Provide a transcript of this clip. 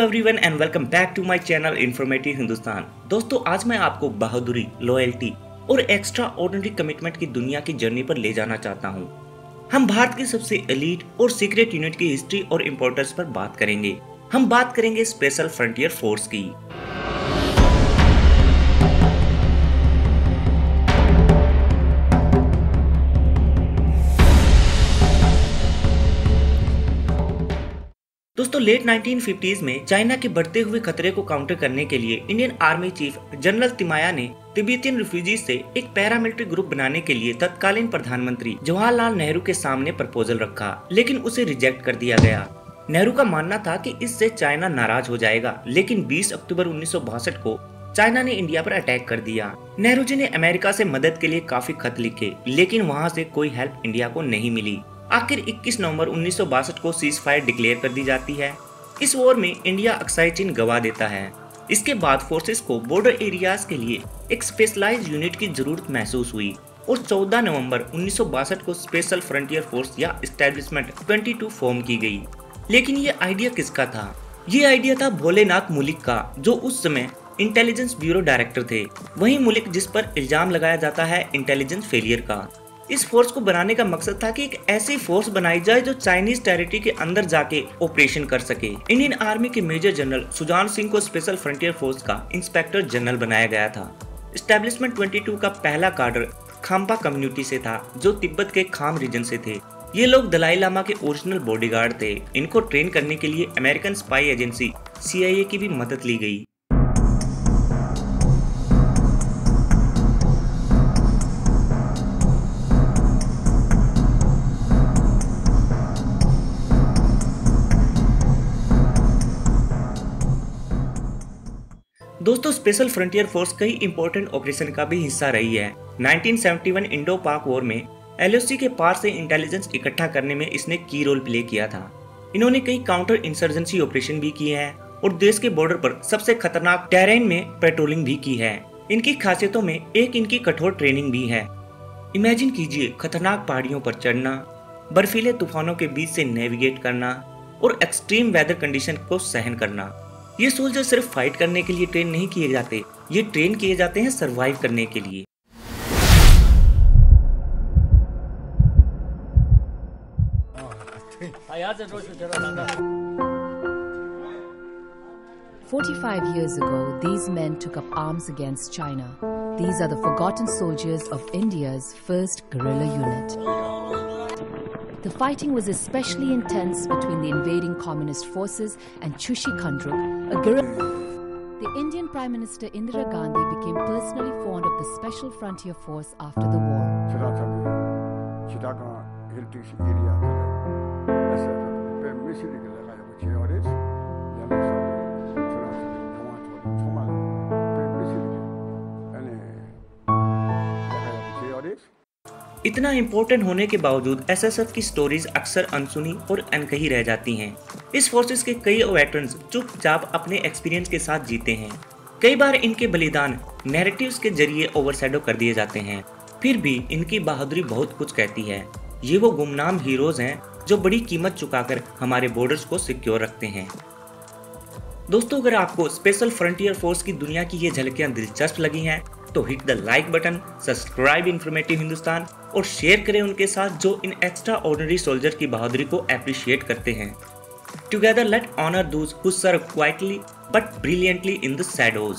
Everyone and welcome back to my channel informative Hindustan. दोस्तों, आज मैं आपको बहादुरी, लॉयल्टी और एक्स्ट्रा ऑर्डिनरी कमिटमेंट की दुनिया की जर्नी पर ले जाना चाहता हूं। हम भारत की सबसे एलीट और सीक्रेट यूनिट की हिस्ट्री और इम्पोर्टेंस पर बात करेंगे। हम बात करेंगे स्पेशल फ्रंटियर फोर्स की। दोस्तों, लेट 1950s में चाइना के बढ़ते हुए खतरे को काउंटर करने के लिए इंडियन आर्मी चीफ जनरल तिमाया ने तिब्बतियन रिफ्यूजीज से एक पैरामिलिट्री ग्रुप बनाने के लिए तत्कालीन प्रधानमंत्री जवाहरलाल नेहरू के सामने प्रपोजल रखा, लेकिन उसे रिजेक्ट कर दिया गया। नेहरू का मानना था कि इससे चाइना नाराज हो जाएगा, लेकिन 20 अक्टूबर 1962 को चाइना ने इंडिया पर अटैक कर दिया। नेहरू जी ने अमेरिका से मदद के लिए काफी खत लिखे, लेकिन वहाँ से कोई हेल्प इंडिया को नहीं मिली। आखिर 21 नवंबर 1962 को सीज फायर डिक्लेयर कर दी जाती है। इस वॉर में इंडिया अक्साई चीन गवा देता है। इसके बाद फोर्सेस को बॉर्डर एरियाज के लिए एक स्पेशलाइज्ड यूनिट की जरूरत महसूस हुई और 14 नवंबर 1962 को स्पेशल फ्रंटियर फोर्स या एस्टेब्लिशमेंट 22 फॉर्म की गई। लेकिन ये आइडिया किसका था? ये आइडिया था भोलेनाथ मुलिक का, जो उस समय इंटेलिजेंस ब्यूरो डायरेक्टर थे। वही मुलिक जिस पर इल्जाम लगाया जाता है इंटेलिजेंस फेलियर का। इस फोर्स को बनाने का मकसद था कि एक ऐसी फोर्स बनाई जाए जो चाइनीज टेरिटरी के अंदर जाके ऑपरेशन कर सके। इंडियन आर्मी के मेजर जनरल सुजान सिंह को स्पेशल फ्रंटियर फोर्स का इंस्पेक्टर जनरल बनाया गया था। एस्टेब्लिशमेंट 22 का पहला कार्डर खाम्पा कम्युनिटी से था, जो तिब्बत के खाम रीजन से थे। ये लोग दलाई लामा के ओरिजिनल बॉडीगार्ड थे। इनको ट्रेन करने के लिए अमेरिकन स्पाई एजेंसी CIA की भी मदद ली गई। दोस्तों, स्पेशल फ्रंटियर फोर्स कई इंपॉर्टेंट ऑपरेशन का भी हिस्सा रही है। 1971 इंडो पाक वॉर में LOC के पार से इंटेलिजेंस इकट्ठा करने में इसने की रोल प्ले किया था। इन्होंने कई काउंटर इंसर्जेंसी ऑपरेशन भी किए हैं और देश के बॉर्डर पर सबसे खतरनाक टेरेन में पेट्रोलिंग भी की है। इनकी खासियतों में एक इनकी कठोर ट्रेनिंग भी है। इमेजिन कीजिए, खतरनाक पहाड़ियों पर चढ़ना, बर्फीले तूफानों के बीच से नेविगेट करना और एक्सट्रीम वेदर कंडीशन को सहन करना। ये सोल्जर सिर्फ फाइट करने के लिए ट्रेन नहीं किए जाते, ये ट्रेन किए जाते हैं सरवाइव करने के लिए। "45 years ago, these men took up arms against China. These are the forgotten soldiers of India's first guerrilla unit. The fighting was especially intense between the invading communist forces and Chushi Khandruk, a guerrilla. The Indian Prime Minister Indira Gandhi became personally fond of the Special Frontier Force after the war. इतना important होने के बावजूद SSF की stories अक्सर अनसुनी और अनकही रह जाती हैं। इस फोर्सेस के कई वेटरन्स चुपचाप अपने एक्सपीरियंस के साथ जीते हैं। कई बार इनके बलिदान नैरेटिव्स के जरिए ओवरशैडो कर दिए जाते हैं, फिर भी इनकी बहादुरी बहुत कुछ कहती है। ये वो गुमनाम हीरोज हैं जो बड़ी कीमत चुकाकर हमारे बॉर्डर्स को सिक्योर रखते हैं। दोस्तों, अगर आपको स्पेशल फ्रंटियर फोर्स की दुनिया की ये झलकियां दिलचस्प लगी हैं तो hit the like button, subscribe informative Hindustan और शेयर करें उनके साथ जो इन एक्स्ट्रा ऑर्डिनरी सोल्जर की बहादुरी को अप्रिशिएट करते हैं। Together let honour those who serve quietly but brilliantly in the shadows.